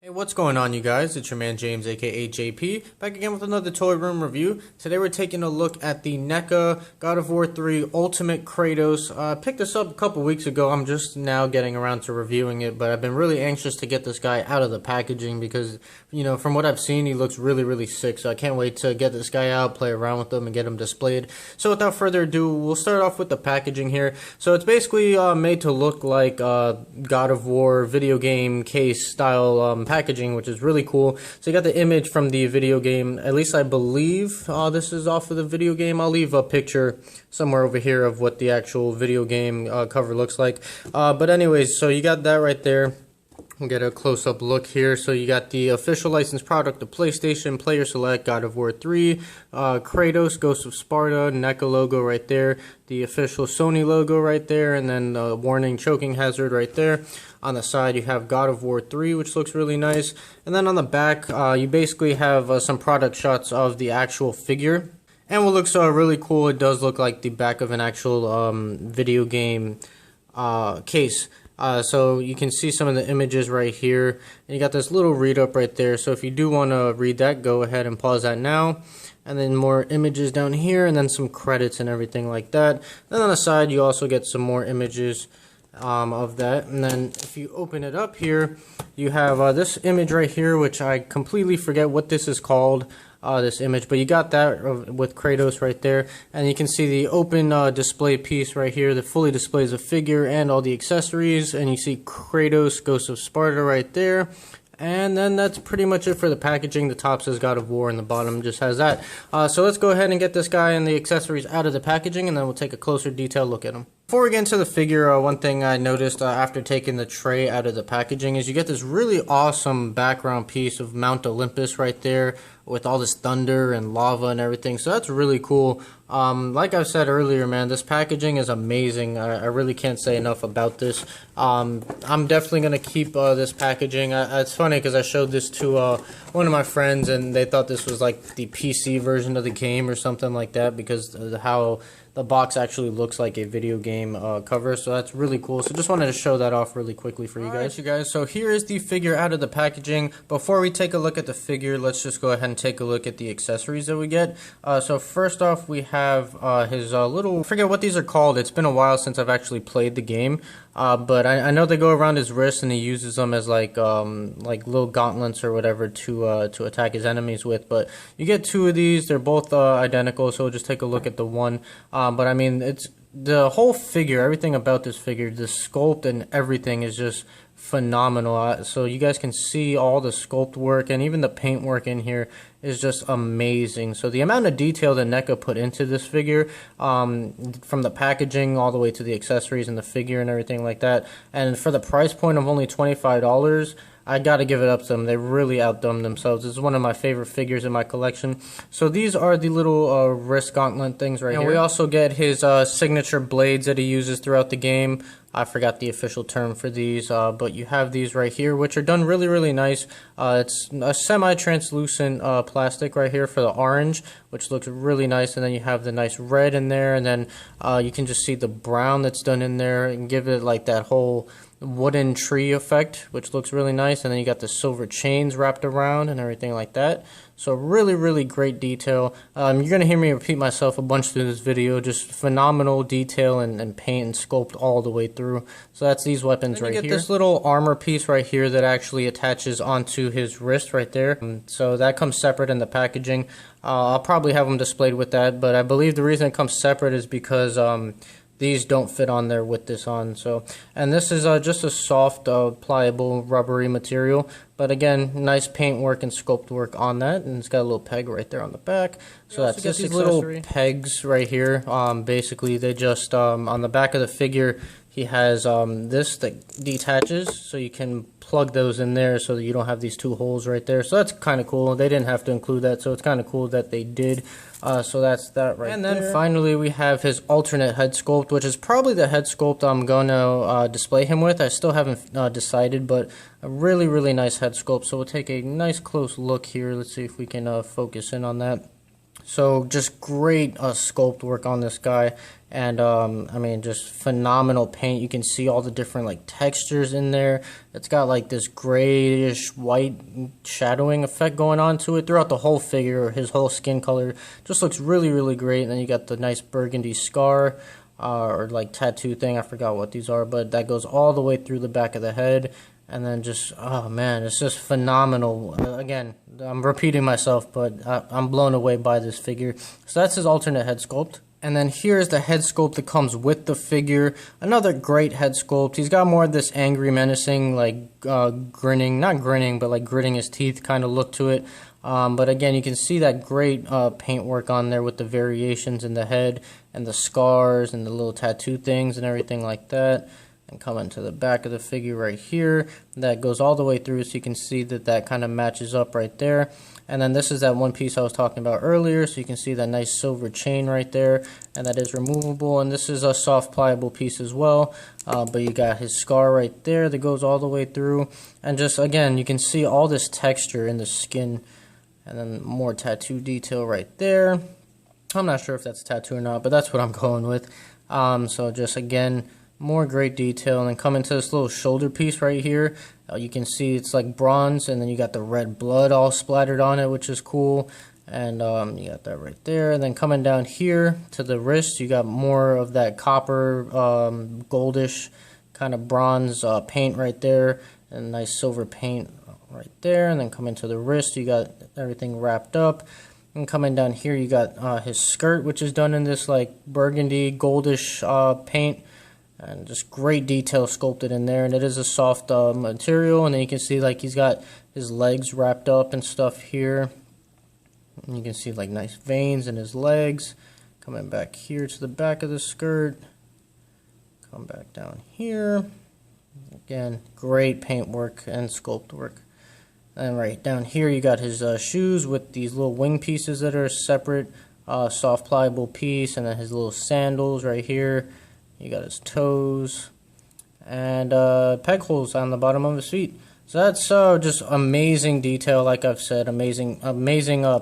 Hey, what's going on, you guys? It's your man James, aka JP, back again with another Toy Room review. Today we're taking a look at the Neca God of War 3 Ultimate Kratos. I picked this up a couple weeks ago. I'm just now getting around to reviewing it, but I've been really anxious to get this guy out of the packaging because, you know, from what I've seen, he looks really sick. So I can't wait to get this guy out, play around with him, and get him displayed. So without further ado, we'll start off with the packaging here. So it's basically made to look like God of War video game case style packaging, which is really cool. So you got the image from the video game. At least I believe this is off of the video game. I'll leave a picture somewhere over here of what the actual video game cover looks like. But anyways, so you got that right there. We'll get a close-up look here. So you got the official licensed product of PlayStation, Player Select, God of War 3, Kratos, Ghost of Sparta, Neca logo right there, the official Sony logo right there, and then the warning choking hazard right there. On the side, you have God of War 3, which looks really nice. And then on the back, you basically have some product shots of the actual figure. And what looks really cool, it does look like the back of an actual video game case. So you can see some of the images right here. And you got this little read up right there. So if you do want to read that, go ahead and pause that now. And then more images down here, and then some credits and everything like that. Then on the side, you also get some more images of that. And then if you open it up here, you have this image right here, which I completely forget what this is called. This image, but you got that with Kratos right there, and you can see the open display piece right here that fully displays the figure and all the accessories, and you see Kratos, Ghost of Sparta right there. And then that's pretty much it for the packaging. The top says God of War and the bottom just has that. So let's go ahead and get this guy and the accessories out of the packaging, and then we'll take a closer detailed look at him. Before we get into the figure, one thing I noticed after taking the tray out of the packaging is you get this really awesome background piece of Mount Olympus right there with all this thunder and lava and everything. So that's really cool. Like I've said earlier, man, this packaging is amazing. I really can't say enough about this. I'm definitely going to keep this packaging. It's funny because I showed this to one of my friends, and they thought this was like the PC version of the game or something like that because of how the box actually looks like a video game cover. So that's really cool. So just wanted to show that off really quickly for you guys. Alright, you guys, so here is the figure out of the packaging. Before we take a look at the figure, let's just go ahead and take a look at the accessories that we get. So first off, we have his little, I forget what these are called. It's been a while since I've actually played the game. But I know they go around his wrist, and he uses them as like little gauntlets or whatever to attack his enemies with. But you get two of these. They're both identical, so we'll just take a look at the one. But I mean, it's the whole figure, everything about this figure, the sculpt and everything is just phenomenal. So you guys can see all the sculpt work, and even the paint work in here is just amazing. So the amount of detail that Neca put into this figure, from the packaging all the way to the accessories and the figure and everything like that, and for the price point of only $25, I gotta give it up to them. They really outdone themselves. This is one of my favorite figures in my collection. So these are the little wrist gauntlet things right here. We also get his signature blades that he uses throughout the game. I forgot the official term for these, but you have these right here, which are done really nice. It's a semi-translucent plastic right here for the orange, which looks really nice. And then you have the nice red in there, and then you can just see the brown that's done in there and give it like that whole wooden tree effect, which looks really nice. And then you got the silver chains wrapped around and everything like that. So really great detail. You're going to hear me repeat myself a bunch through this video. Just phenomenal detail and paint and sculpt all the way through. So that's these weapons right here. You get this little armor piece right here that actually attaches onto his wrist right there. So that comes separate in the packaging. I'll probably have them displayed with that, but I believe the reason it comes separate is because these don't fit on there with this on. So, and this is just a soft, pliable, rubbery material. But again, nice paint work and sculpt work on that. And it's got a little peg right there on the back. So that's just these little pegs right here. Basically, they just, on the back of the figure, he has this that detaches, so you can plug those in there so that you don't have these two holes right there. So that's kind of cool. They didn't have to include that, so it's kind of cool that they did. So that's that right there. And then finally we have his alternate head sculpt, which is probably the head sculpt I'm going to display him with. I still haven't decided, but a really nice head sculpt. So we'll take a nice close look here. Let's see if we can focus in on that. So just great sculpt work on this guy, and I mean, just phenomenal paint. You can see all the different like textures in there. It's got like this grayish white shadowing effect going on to it throughout the whole figure. His whole skin color just looks really great. And then you got the nice burgundy scar or like tattoo thing. I forgot what these are, but that goes all the way through the back of the head. And then just, oh man, it's just phenomenal. Again, I'm repeating myself, but I'm blown away by this figure. So that's his alternate head sculpt. And then here's the head sculpt that comes with the figure. Another great head sculpt. He's got more of this angry, menacing, like grinning, not grinning, but like gritting his teeth kind of look to it. But again, you can see that great paint work on there with the variations in the head and the scars and the little tattoo things and everything like that. And coming to the back of the figure right here, that goes all the way through, so you can see that that kind of matches up right there. And then this is that one piece I was talking about earlier, so you can see that nice silver chain right there, and that is removable. And this is a soft pliable piece as well, but you got his scar right there that goes all the way through. And just again, you can see all this texture in the skin, and then more tattoo detail right there. I'm not sure if that's a tattoo or not, but that's what I'm going with. So just again, more great detail. And then come into this little shoulder piece right here. You can see it's like bronze, and then you got the red blood all splattered on it, which is cool. And you got that right there. And then coming down here to the wrist, you got more of that copper, goldish kind of bronze paint right there, and nice silver paint right there. And then coming to the wrist, you got everything wrapped up. And coming down here, you got his skirt, which is done in this like burgundy goldish paint. And just great detail sculpted in there, and it is a soft material. And then you can see like he's got his legs wrapped up and stuff here, and you can see like nice veins in his legs. Coming back here to the back of the skirt, come back down here. Again, great paint work and sculpt work. And right down here you got his shoes with these little wing pieces that are separate, soft pliable piece, and then his little sandals right here. You got his toes and peg holes on the bottom of his feet. So that's just amazing detail, like I've said, amazing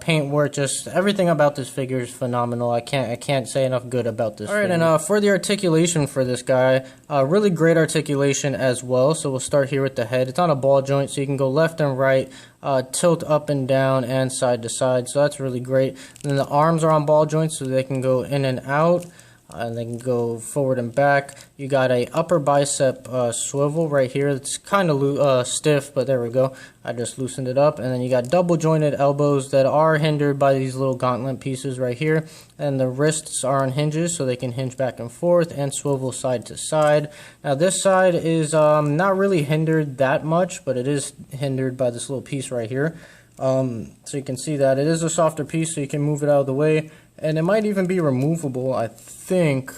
paint work. Just everything about this figure is phenomenal. I can't say enough good about this. All right, and for the articulation for this guy, really great articulation as well. So we'll start here with the head. It's on a ball joint, so you can go left and right, tilt up and down, and side to side. So that's really great. And then the arms are on ball joints, so they can go in and out. And they can go forward and back. You got a upper bicep swivel right here. It's kind of stiff, but there we go. I just loosened it up. And then you got double jointed elbows that are hindered by these little gauntlet pieces right here. And the wrists are on hinges, so they can hinge back and forth and swivel side to side. Now this side is not really hindered that much, but it is hindered by this little piece right here. So you can see that it is a softer piece, so you can move it out of the way. And it might even be removable, I think.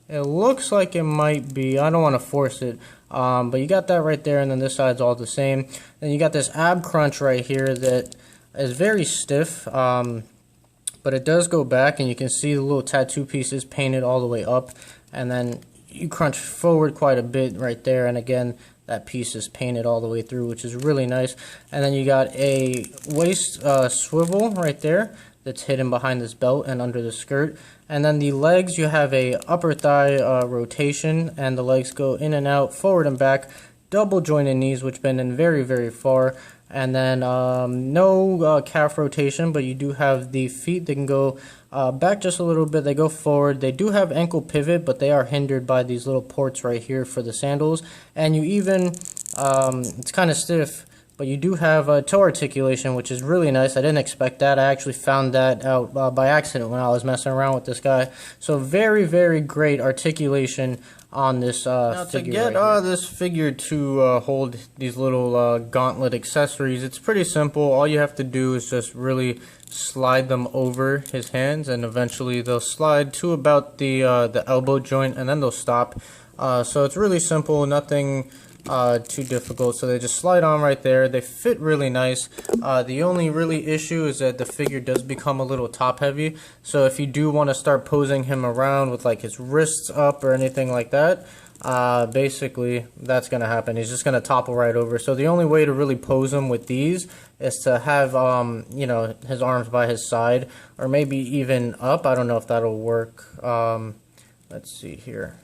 It looks like it might be. I don't want to force it. But you got that right there, and then this side's all the same. Then you got this ab crunch right here that is very stiff. But it does go back, and you can see the little tattoo pieces painted all the way up. And then you crunch forward quite a bit right there. And again, that piece is painted all the way through, which is really nice. And then you got a waist swivel right there that's hidden behind this belt and under the skirt. And then the legs, you have a upper thigh rotation, and the legs go in and out, forward and back, double jointed knees, which bend in very far. And then no calf rotation, but you do have the feet. They can go back just a little bit. They go forward. They do have ankle pivot, but they are hindered by these little ports right here for the sandals. And you even, it's kind of stiff, but you do have toe articulation, which is really nice. I didn't expect that. I actually found that out by accident when I was messing around with this guy. So very great articulation on this now, figure. To get this figure to hold these little gauntlet accessories, it's pretty simple. All you have to do is just really slide them over his hands, and eventually they'll slide to about the elbow joint, and then they'll stop. So it's really simple, nothing too difficult. So they just slide on right there. They fit really nice. The only really issue is that the figure does become a little top heavy. So if you do want to start posing him around with like his wrists up or anything like that, basically that's gonna happen. He's just gonna topple right over. So the only way to really pose him with these is to have you know, his arms by his side, or maybe even up. I don't know if that'll work. Let's see here.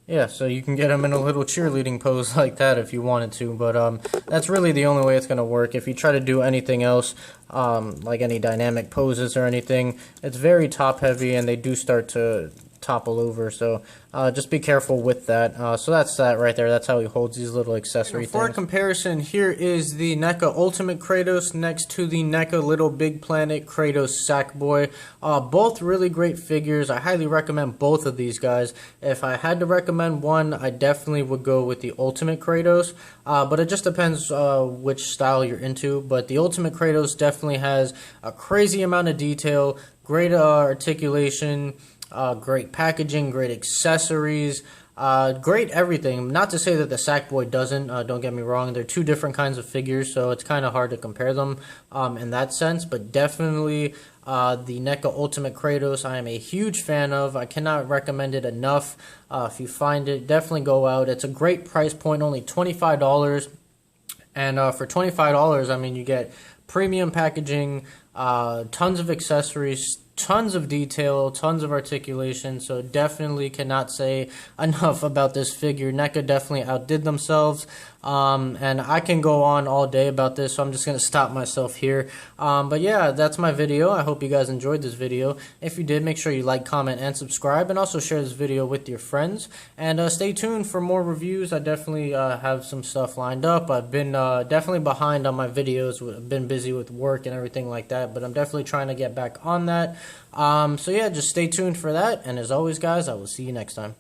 Yeah, so you can get him in a little cheerleading pose like that if you wanted to, but that's really the only way it's going to work. If you try to do anything else, like any dynamic poses or anything, it's very top heavy and they do start to topple over, so just be careful with that. So that's that right there. That's how he holds these little accessory things. For comparison, here is the Neca Ultimate Kratos next to the Neca Little Big Planet Kratos Sackboy. Both really great figures. I highly recommend both of these guys. If I had to recommend one, I definitely would go with the Ultimate Kratos, but it just depends which style you're into. But the Ultimate Kratos definitely has a crazy amount of detail, great articulation, great packaging, great accessories, great everything. Not to say that the Sackboy doesn't, don't get me wrong. They're two different kinds of figures, so it's kind of hard to compare them in that sense, but definitely the Neca Ultimate Kratos I am a huge fan of. I cannot recommend it enough. If you find it, definitely go out. It's a great price point, only $25, and for $25, I mean, you get premium packaging, tons of accessories, tons of detail, tons of articulation, so definitely cannot say enough about this figure. Neca definitely outdid themselves, and I can go on all day about this, so I'm just going to stop myself here. But yeah, that's my video. I hope you guys enjoyed this video. If you did, make sure you like, comment, and subscribe, and also share this video with your friends. And stay tuned for more reviews. I definitely have some stuff lined up. I've been definitely behind on my videos. I've been busy with work and everything like that, but I'm definitely trying to get back on that. So yeah, just stay tuned for that, and as always guys, I will see you next time.